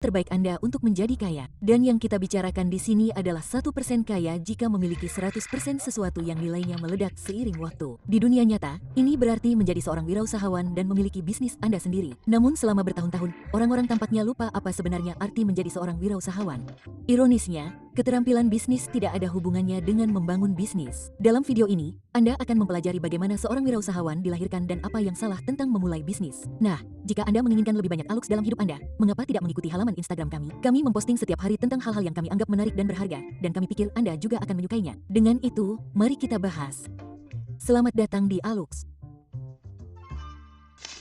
terbaik Anda untuk menjadi kaya. Dan yang kita bicarakan di sini adalah 1% kaya jika memiliki 100% sesuatu yang nilainya meledak seiring waktu. Di dunia nyata, ini berarti menjadi seorang wirausahawan dan memiliki bisnis Anda sendiri. Namun selama bertahun-tahun, orang-orang tampaknya lupa apa sebenarnya arti menjadi seorang wirausahawan. Ironisnya, keterampilan bisnis tidak ada hubungannya dengan membangun bisnis. Dalam video ini, Anda akan mempelajari bagaimana seorang wirausahawan dilahirkan dan apa yang salah tentang memulai bisnis. Nah, jika Anda menginginkan lebih banyak alux dalam hidup Anda, mengapa tidak mengikuti halaman Instagram kami? Kami memposting setiap hari tentang hal-hal yang kami anggap menarik dan berharga, dan kami pikir Anda juga akan menyukainya. Dengan itu, mari kita bahas. Selamat datang di Alux.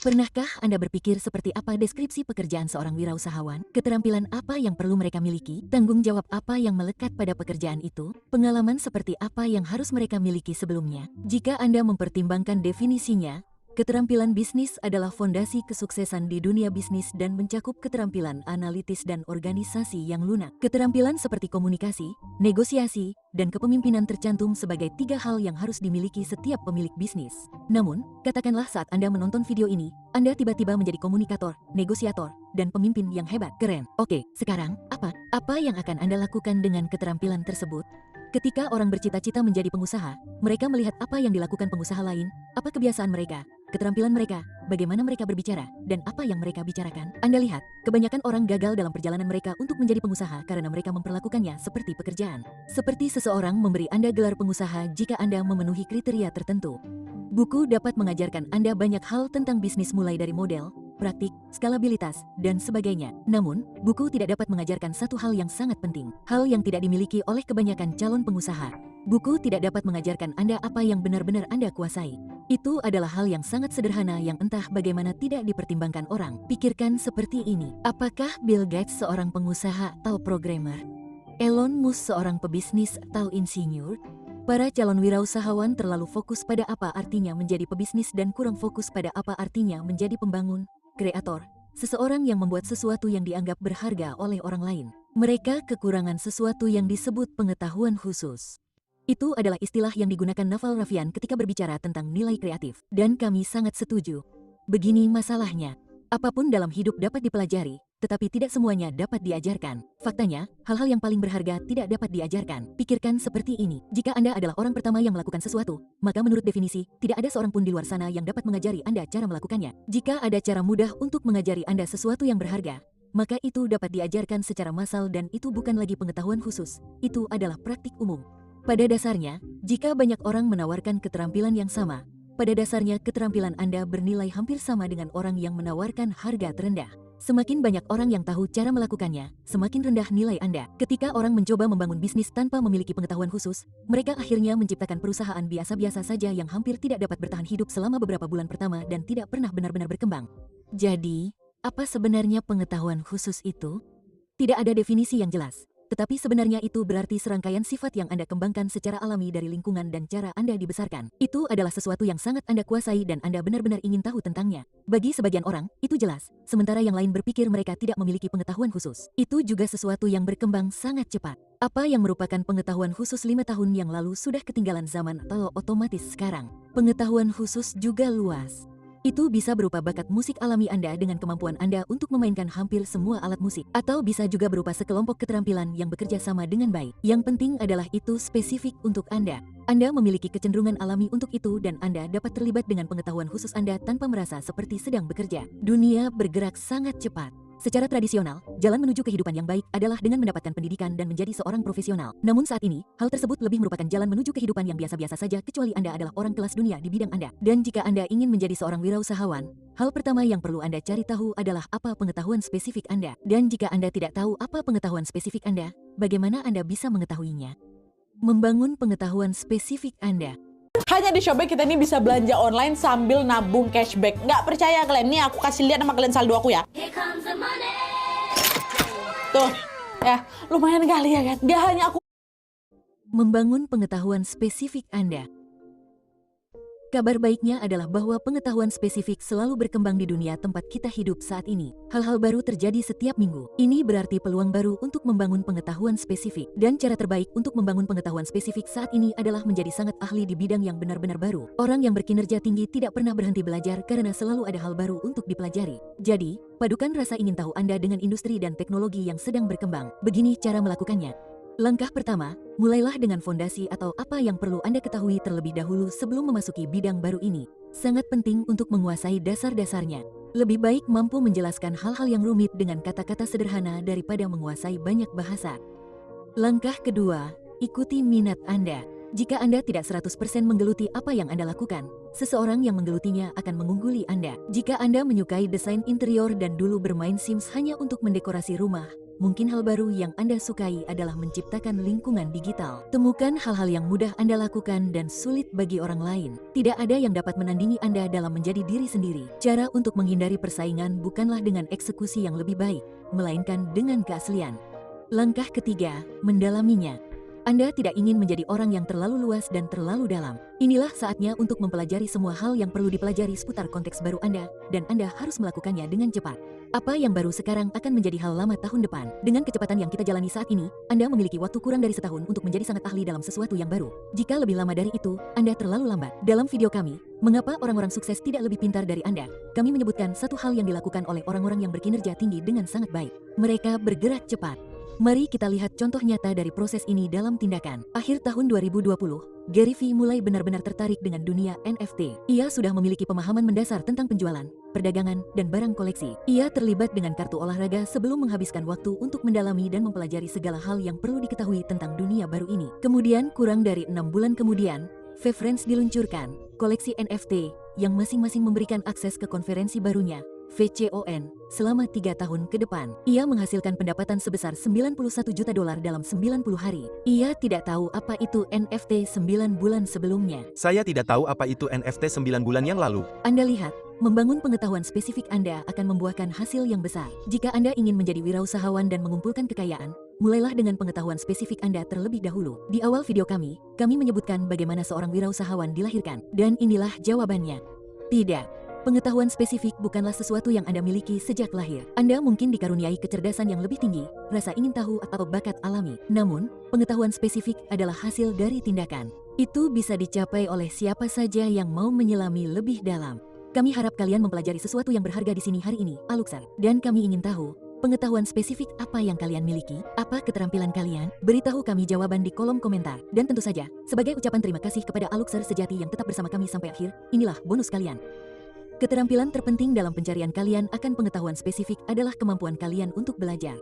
Pernahkah Anda berpikir seperti apa deskripsi pekerjaan seorang wirausahawan? Keterampilan apa yang perlu mereka miliki? Tanggung jawab apa yang melekat pada pekerjaan itu? Pengalaman seperti apa yang harus mereka miliki sebelumnya? Jika Anda mempertimbangkan definisinya, keterampilan bisnis adalah fondasi kesuksesan di dunia bisnis dan mencakup keterampilan analitis dan organisasi yang lunak. Keterampilan seperti komunikasi, negosiasi, dan kepemimpinan tercantum sebagai 3 hal yang harus dimiliki setiap pemilik bisnis. Namun, katakanlah saat Anda menonton video ini, Anda tiba-tiba menjadi komunikator, negosiator, dan pemimpin yang hebat. Keren. Oke, sekarang, apa yang akan Anda lakukan dengan keterampilan tersebut? Ketika orang bercita-cita menjadi pengusaha, mereka melihat apa yang dilakukan pengusaha lain, apa kebiasaan mereka, keterampilan mereka, bagaimana mereka berbicara, dan apa yang mereka bicarakan. Anda lihat, kebanyakan orang gagal dalam perjalanan mereka untuk menjadi pengusaha karena mereka memperlakukannya seperti pekerjaan. Seperti seseorang memberi Anda gelar pengusaha jika Anda memenuhi kriteria tertentu. Buku dapat mengajarkan Anda banyak hal tentang bisnis mulai dari model, praktik, skalabilitas, dan sebagainya. Namun, buku tidak dapat mengajarkan satu hal yang sangat penting, hal yang tidak dimiliki oleh kebanyakan calon pengusaha. Buku tidak dapat mengajarkan Anda apa yang benar-benar Anda kuasai. Itu adalah hal yang sangat sederhana yang entah bagaimana tidak dipertimbangkan orang. Pikirkan seperti ini, apakah Bill Gates seorang pengusaha atau programmer? Elon Musk seorang pebisnis atau insinyur? Para calon wirausahawan terlalu fokus pada apa artinya menjadi pebisnis dan kurang fokus pada apa artinya menjadi pembangun, kreator, seseorang yang membuat sesuatu yang dianggap berharga oleh orang lain. Mereka kekurangan sesuatu yang disebut pengetahuan khusus. Itu adalah istilah yang digunakan Naval Ravikant ketika berbicara tentang nilai kreatif. Dan kami sangat setuju. Begini masalahnya, apapun dalam hidup dapat dipelajari, tetapi tidak semuanya dapat diajarkan. Faktanya, hal-hal yang paling berharga tidak dapat diajarkan. Pikirkan seperti ini, jika Anda adalah orang pertama yang melakukan sesuatu, maka menurut definisi, tidak ada seorang pun di luar sana yang dapat mengajari Anda cara melakukannya. Jika ada cara mudah untuk mengajari Anda sesuatu yang berharga, maka itu dapat diajarkan secara massal dan itu bukan lagi pengetahuan khusus, itu adalah praktik umum. Pada dasarnya, jika banyak orang menawarkan keterampilan yang sama, pada dasarnya keterampilan Anda bernilai hampir sama dengan orang yang menawarkan harga terendah. Semakin banyak orang yang tahu cara melakukannya, semakin rendah nilai Anda. Ketika orang mencoba membangun bisnis tanpa memiliki pengetahuan khusus, mereka akhirnya menciptakan perusahaan biasa-biasa saja yang hampir tidak dapat bertahan hidup selama beberapa bulan pertama dan tidak pernah benar-benar berkembang. Jadi, apa sebenarnya pengetahuan khusus itu? Tidak ada definisi yang jelas. Tetapi sebenarnya itu berarti serangkaian sifat yang Anda kembangkan secara alami dari lingkungan dan cara Anda dibesarkan. Itu adalah sesuatu yang sangat Anda kuasai dan Anda benar-benar ingin tahu tentangnya. Bagi sebagian orang, itu jelas, sementara yang lain berpikir mereka tidak memiliki pengetahuan khusus. Itu juga sesuatu yang berkembang sangat cepat. Apa yang merupakan pengetahuan khusus 5 tahun yang lalu sudah ketinggalan zaman atau otomatis sekarang. Pengetahuan khusus juga luas. Itu bisa berupa bakat musik alami Anda dengan kemampuan Anda untuk memainkan hampir semua alat musik. Atau bisa juga berupa sekelompok keterampilan yang bekerja sama dengan baik. Yang penting adalah itu spesifik untuk Anda. Anda memiliki kecenderungan alami untuk itu dan Anda dapat terlibat dengan pengetahuan khusus Anda tanpa merasa seperti sedang bekerja. Dunia bergerak sangat cepat. Secara tradisional, jalan menuju kehidupan yang baik adalah dengan mendapatkan pendidikan dan menjadi seorang profesional. Namun saat ini, hal tersebut lebih merupakan jalan menuju kehidupan yang biasa-biasa saja kecuali Anda adalah orang kelas dunia di bidang Anda. Dan jika Anda ingin menjadi seorang wirausahawan, hal pertama yang perlu Anda cari tahu adalah apa pengetahuan spesifik Anda. Dan jika Anda tidak tahu apa pengetahuan spesifik Anda, bagaimana Anda bisa mengetahuinya? Membangun pengetahuan spesifik Anda. Hanya di Shopee kita ini bisa belanja online sambil nabung cashback. Nggak percaya kalian? Nih aku kasih lihat sama kalian saldo aku ya. Tuh, ya lumayan kali ya kan? Nggak hanya aku. Membangun pengetahuan spesifik Anda. Kabar baiknya adalah bahwa pengetahuan spesifik selalu berkembang di dunia tempat kita hidup saat ini. Hal-hal baru terjadi setiap minggu. Ini berarti peluang baru untuk membangun pengetahuan spesifik. Dan cara terbaik untuk membangun pengetahuan spesifik saat ini adalah menjadi sangat ahli di bidang yang benar-benar baru. Orang yang berkinerja tinggi tidak pernah berhenti belajar karena selalu ada hal baru untuk dipelajari. Jadi, padukan rasa ingin tahu Anda dengan industri dan teknologi yang sedang berkembang. Begini cara melakukannya. Langkah pertama, mulailah dengan fondasi atau apa yang perlu Anda ketahui terlebih dahulu sebelum memasuki bidang baru ini. Sangat penting untuk menguasai dasar-dasarnya. Lebih baik mampu menjelaskan hal-hal yang rumit dengan kata-kata sederhana daripada menguasai banyak bahasa. Langkah kedua, ikuti minat Anda. Jika Anda tidak 100% menggeluti apa yang Anda lakukan, seseorang yang menggelutinya akan mengungguli Anda. Jika Anda menyukai desain interior dan dulu bermain Sims hanya untuk mendekorasi rumah, mungkin hal baru yang Anda sukai adalah menciptakan lingkungan digital. Temukan hal-hal yang mudah Anda lakukan dan sulit bagi orang lain. Tidak ada yang dapat menandingi Anda dalam menjadi diri sendiri. Cara untuk menghindari persaingan bukanlah dengan eksekusi yang lebih baik, melainkan dengan keaslian. Langkah ketiga, mendalaminya. Anda tidak ingin menjadi orang yang terlalu luas dan terlalu dalam. Inilah saatnya untuk mempelajari semua hal yang perlu dipelajari seputar konteks baru Anda, dan Anda harus melakukannya dengan cepat. Apa yang baru sekarang akan menjadi hal lama tahun depan. Dengan kecepatan yang kita jalani saat ini, Anda memiliki waktu kurang dari setahun untuk menjadi sangat ahli dalam sesuatu yang baru. Jika lebih lama dari itu, Anda terlalu lambat. Dalam video kami, mengapa orang-orang sukses tidak lebih pintar dari Anda? Kami menyebutkan satu hal yang dilakukan oleh orang-orang yang berkinerja tinggi dengan sangat baik. Mereka bergerak cepat. Mari kita lihat contoh nyata dari proses ini dalam tindakan. Akhir tahun 2020, Gary Vee mulai benar-benar tertarik dengan dunia NFT. Ia sudah memiliki pemahaman mendasar tentang penjualan, perdagangan, dan barang koleksi. Ia terlibat dengan kartu olahraga sebelum menghabiskan waktu untuk mendalami dan mempelajari segala hal yang perlu diketahui tentang dunia baru ini. Kemudian, kurang dari 6 bulan kemudian, VeeFriends diluncurkan, koleksi NFT yang masing-masing memberikan akses ke konferensi barunya, VCON, selama 3 tahun ke depan. Ia menghasilkan pendapatan sebesar $91 juta dalam 90 hari. Ia tidak tahu apa itu NFT 9 bulan sebelumnya. Saya tidak tahu apa itu NFT 9 bulan yang lalu. Anda lihat, membangun pengetahuan spesifik Anda akan membuahkan hasil yang besar. Jika Anda ingin menjadi wirausahawan dan mengumpulkan kekayaan, mulailah dengan pengetahuan spesifik Anda terlebih dahulu. Di awal video kami menyebutkan bagaimana seorang wirausahawan dilahirkan. Dan inilah jawabannya. Tidak. Pengetahuan spesifik bukanlah sesuatu yang Anda miliki sejak lahir. Anda mungkin dikaruniai kecerdasan yang lebih tinggi, rasa ingin tahu atau bakat alami. Namun, pengetahuan spesifik adalah hasil dari tindakan. Itu bisa dicapai oleh siapa saja yang mau menyelami lebih dalam. Kami harap kalian mempelajari sesuatu yang berharga di sini hari ini, Aluxar. Dan kami ingin tahu, pengetahuan spesifik apa yang kalian miliki? Apa keterampilan kalian? Beritahu kami jawaban di kolom komentar. Dan tentu saja, sebagai ucapan terima kasih kepada Aluxar sejati yang tetap bersama kami sampai akhir, inilah bonus kalian. Keterampilan terpenting dalam pencarian kalian akan pengetahuan spesifik adalah kemampuan kalian untuk belajar.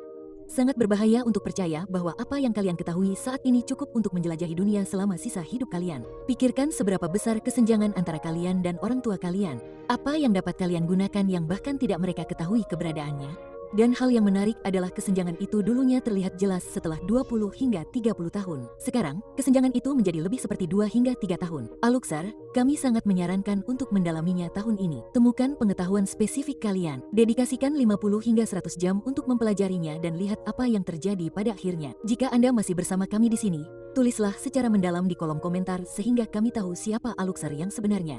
Sangat berbahaya untuk percaya bahwa apa yang kalian ketahui saat ini cukup untuk menjelajahi dunia selama sisa hidup kalian. Pikirkan seberapa besar kesenjangan antara kalian dan orang tua kalian. Apa yang dapat kalian gunakan yang bahkan tidak mereka ketahui keberadaannya? Dan hal yang menarik adalah kesenjangan itu dulunya terlihat jelas setelah 20 hingga 30 tahun. Sekarang, kesenjangan itu menjadi lebih seperti 2 hingga 3 tahun. Aluxar, kami sangat menyarankan untuk mendalaminya tahun ini. Temukan pengetahuan spesifik kalian. Dedikasikan 50 hingga 100 jam untuk mempelajarinya dan lihat apa yang terjadi pada akhirnya. Jika Anda masih bersama kami di sini, tulislah secara mendalam di kolom komentar sehingga kami tahu siapa Aluxar yang sebenarnya.